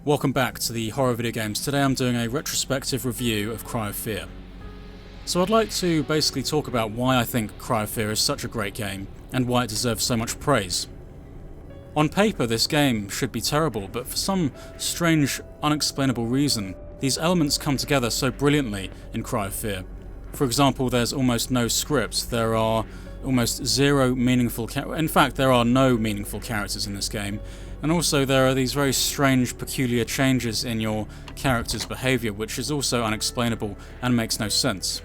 Welcome back to the Horror Video Games. Today I'm doing a retrospective review of Cry of Fear. So I'd like to basically talk about why I think Cry of Fear is such a great game, and why it deserves so much praise. On paper this game should be terrible, but for some strange, unexplainable reason, these elements come together so brilliantly in Cry of Fear. For example, there's almost no script, there are almost zero meaningful in fact, there are no meaningful characters in this game, and also there are these very strange, peculiar changes in your character's behaviour, which is also unexplainable and makes no sense.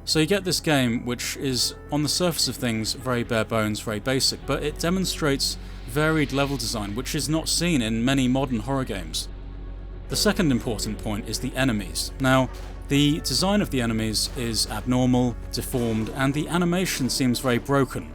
So you get this game which is, on the surface of things, very bare bones, very basic, but it demonstrates varied level design, which is not seen in many modern horror games. The second important point is the enemies. Now, the design of the enemies is abnormal, deformed, and the animation seems very broken.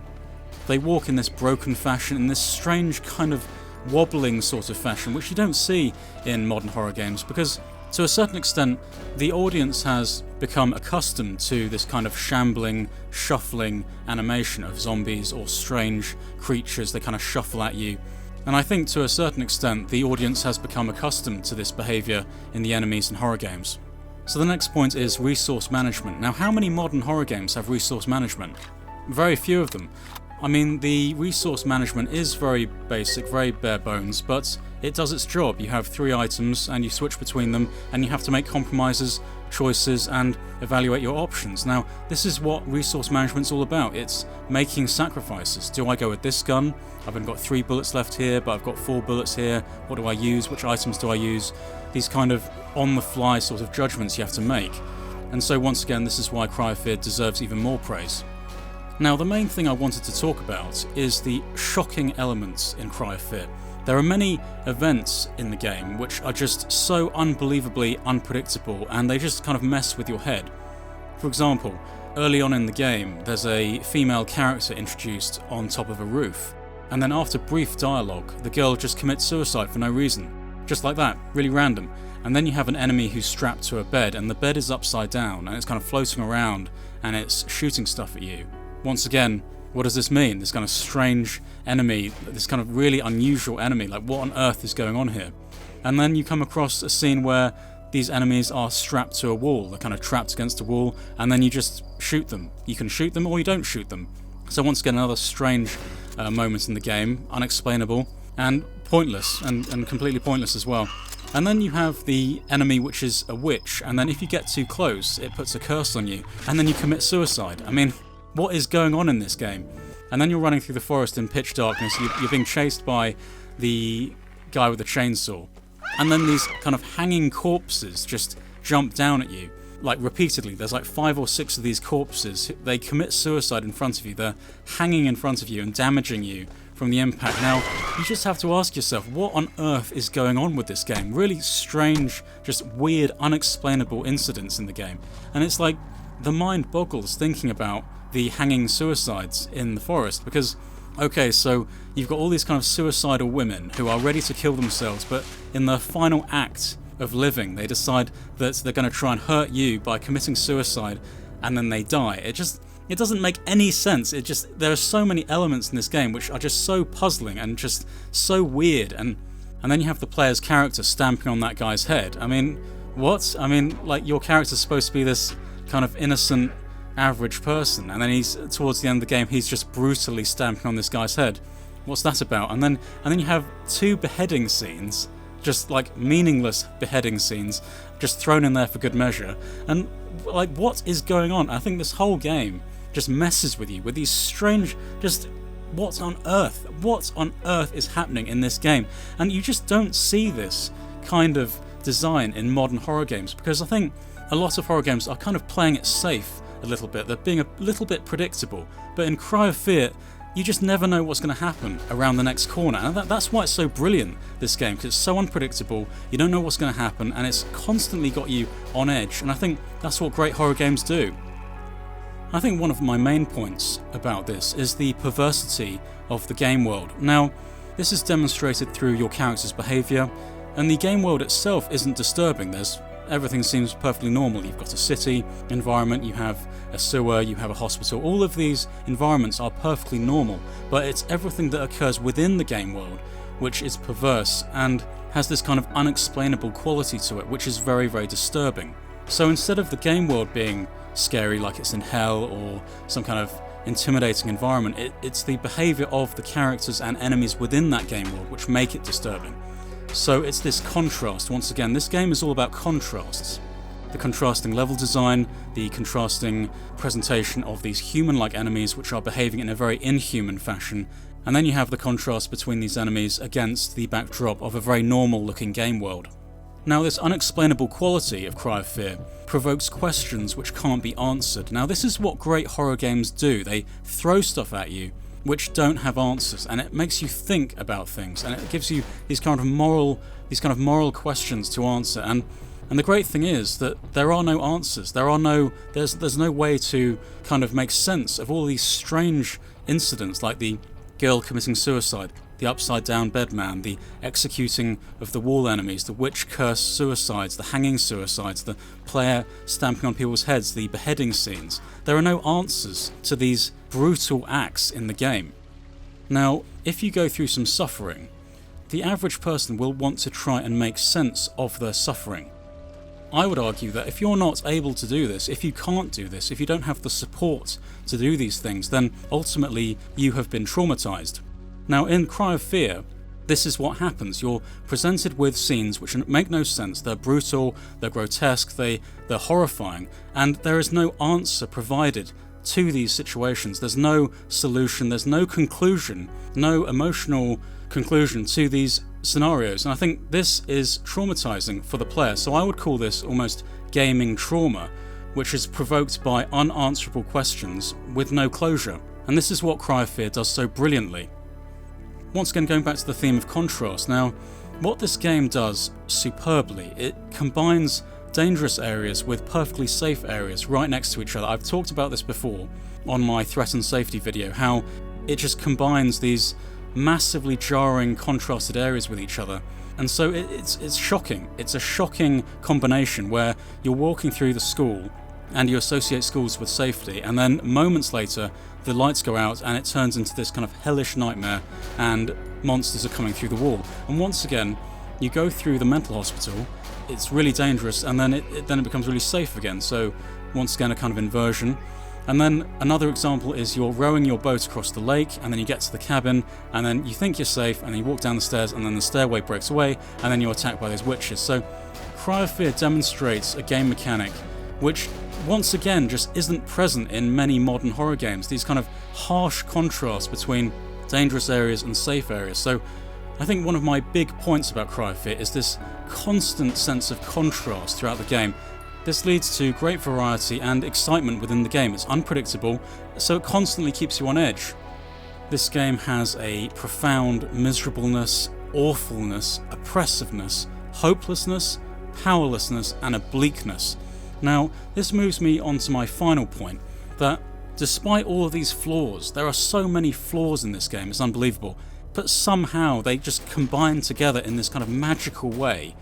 They walk in this broken fashion, in this strange kind of wobbling sort of fashion, which you don't see in modern horror games, because to a certain extent the audience has become accustomed to this kind of shambling, shuffling animation of zombies or strange creatures. They kind of shuffle at you, and I think to a certain extent the audience has become accustomed to this behaviour in the enemies in horror games. So the next point is resource management. Now, how many modern horror games have resource management? Very few of them. I mean, the resource management is very basic, very bare bones, but it does its job. You have 3 items and you switch between them, and you have to make compromises, choices, and evaluate your options. Now, this is what resource management's all about. It's making sacrifices. Do I go with this gun? I've only got 3 bullets left here, but I've got 4 bullets here. What do I use? Which items do I use? These kind of on-the-fly sort of judgments you have to make. And so once again, this is why Cry of Fear deserves even more praise. Now, the main thing I wanted to talk about is the shocking elements in Cry of Fear. There are many events in the game which are just so unbelievably unpredictable, and they just kind of mess with your head. For example, early on in the game, there's a female character introduced on top of a roof, and then after brief dialogue, the girl just commits suicide for no reason. Just like that, really random. And then you have an enemy who's strapped to a bed, and the bed is upside down, and it's kind of floating around, and it's shooting stuff at you. Once again, what does this mean? This kind of strange enemy, this kind of really unusual enemy, like what on earth is going on here? And then you come across a scene where these enemies are strapped to a wall, they're kind of trapped against a wall, and then you just shoot them. You can shoot them or you don't shoot them. So once again, another strange moment in the game, unexplainable, and pointless, and completely pointless as well. And then you have the enemy, which is a witch, and then if you get too close, it puts a curse on you, and then you commit suicide. I mean, what is going on in this game? And then you're running through the forest in pitch darkness, you're being chased by the guy with the chainsaw, and then these kind of hanging corpses just jump down at you, like repeatedly. There's like 5 or 6 of these corpses. They commit suicide in front of you, they're hanging in front of you and damaging you from the impact. Now, you just have to ask yourself, what on earth is going on with this game? Really strange, just weird, unexplainable incidents in the game. And it's like, the mind boggles thinking about the hanging suicides in the forest, because, okay, so you've got all these kind of suicidal women who are ready to kill themselves, but in the final act of living, they decide that they're going to try and hurt you by committing suicide, and then they die. It doesn't make any sense. There are so many elements in this game which are just so puzzling and just so weird, and then you have the player's character stamping on that guy's head. I mean, what? I mean, like, your character's supposed to be this kind of innocent, average person, and then he's, towards the end of the game, he's just brutally stamping on this guy's head. What's that about? And then you have 2 beheading scenes, just like meaningless beheading scenes, just thrown in there for good measure. And like, what is going on? I think this whole game just messes with you with these strange, just what on earth is happening in this game? And you just don't see this kind of design in modern horror games, because I think a lot of horror games are kind of playing it safe a little bit. They're being a little bit predictable. But in Cry of Fear, you just never know what's going to happen around the next corner. And that's why it's so brilliant, this game, because it's so unpredictable, you don't know what's going to happen, and it's constantly got you on edge. And I think that's what great horror games do. I think one of my main points about this is the perversity of the game world. Now, this is demonstrated through your character's behaviour, and the game world itself isn't disturbing. Everything seems perfectly normal. You've got a city environment, you have a sewer, you have a hospital. All of these environments are perfectly normal, but it's everything that occurs within the game world which is perverse, and has this kind of unexplainable quality to it, which is very, very disturbing. So instead of the game world being scary like it's in hell or some kind of intimidating environment, it's the behaviour of the characters and enemies within that game world which make it disturbing. So it's this contrast. Once again, this game is all about contrasts. The contrasting level design, the contrasting presentation of these human-like enemies which are behaving in a very inhuman fashion, and then you have the contrast between these enemies against the backdrop of a very normal-looking game world. Now, this unexplainable quality of Cry of Fear provokes questions which can't be answered. Now, this is what great horror games do. They throw stuff at you which don't have answers, and it makes you think about things, and it gives you these kind of moral questions to answer. And the great thing is that there are no answers. There's no way to kind of make sense of all these strange incidents, like the girl committing suicide, the upside down bed man, the executing of the wall enemies, the witch curse suicides, the hanging suicides, the player stamping on people's heads, the beheading scenes. There are no answers to these brutal acts in the game. Now, if you go through some suffering, the average person will want to try and make sense of their suffering. I would argue that if you're not able to do this, if you can't do this, if you don't have the support to do these things, then ultimately you have been traumatized. Now, in Cry of Fear, this is what happens. You're presented with scenes which make no sense. They're brutal, they're grotesque, they're horrifying, and there is no answer provided to these situations. There's no solution, there's no conclusion, no emotional conclusion to these scenarios, and I think this is traumatizing for the player. So I would call this almost gaming trauma, which is provoked by unanswerable questions with no closure. And this is what Cry of Fear does so brilliantly. Once again, going back to the theme of contrast, now, what this game does superbly, it combines dangerous areas with perfectly safe areas right next to each other. I've talked about this before on my threat and safety video, how it just combines these massively jarring, contrasted areas with each other. And so it's shocking. It's a shocking combination where you're walking through the school and you associate schools with safety, and then moments later the lights go out and it turns into this kind of hellish nightmare and monsters are coming through the wall. And once again, you go through the mental hospital, it's really dangerous, and then it becomes really safe again. So once again, a kind of inversion. And then another example is you're rowing your boat across the lake, and then you get to the cabin, and then you think you're safe, and then you walk down the stairs, and then the stairway breaks away, and then you're attacked by those witches. So Cry of Fear demonstrates a game mechanic which, once again, just isn't present in many modern horror games. These kind of harsh contrasts between dangerous areas and safe areas. So I think one of my big points about Cry of Fear is this constant sense of contrast throughout the game. This leads to great variety and excitement within the game. It's unpredictable, so it constantly keeps you on edge. This game has a profound miserableness, awfulness, oppressiveness, hopelessness, powerlessness, and a bleakness. Now, this moves me on to my final point, that despite all of these flaws, there are so many flaws in this game, it's unbelievable, but somehow they just combine together in this kind of magical way.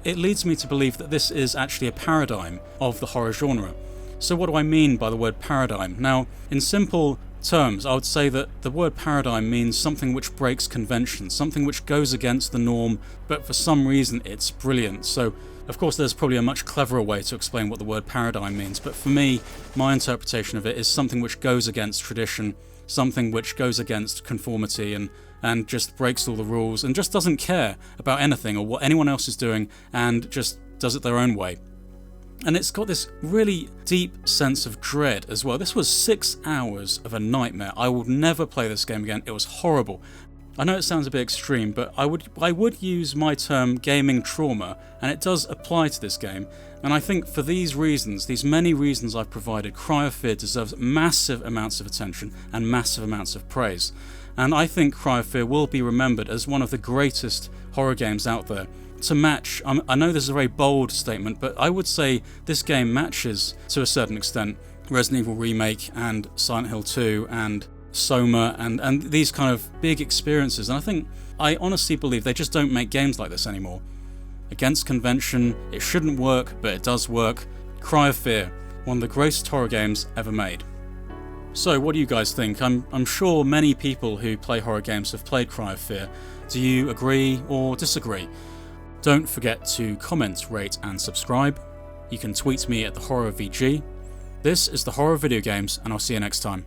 It leads me to believe that this is actually a paradigm of the horror genre. So what do I mean by the word paradigm? Now, in simple terms, I would say that the word paradigm means something which breaks convention, something which goes against the norm, but for some reason it's brilliant. So, of course, there's probably a much cleverer way to explain what the word paradigm means, but for me, my interpretation of it is something which goes against tradition, something which goes against conformity and just breaks all the rules and just doesn't care about anything or what anyone else is doing and just does it their own way. And it's got this really deep sense of dread as well. This was 6 hours of a nightmare. I would never play this game again. It was horrible. I know it sounds a bit extreme, but I would use my term gaming trauma, and it does apply to this game. And I think for these reasons, these many reasons I've provided, Cry of Fear deserves massive amounts of attention and massive amounts of praise. And I think Cry of Fear will be remembered as one of the greatest horror games out there. To match, I know this is a very bold statement, but I would say this game matches, to a certain extent, Resident Evil Remake and Silent Hill 2 and Soma and these kind of big experiences. And I honestly believe they just don't make games like this anymore. Against convention, it shouldn't work, but it does work. Cry of Fear, one of the greatest horror games ever made. So, what do you guys think? I'm sure many people who play horror games have played Cry of Fear. Do you agree or disagree? Don't forget to comment, rate and subscribe. You can tweet me at the HorrorVG. This is the Horror Video Games, and I'll see you next time.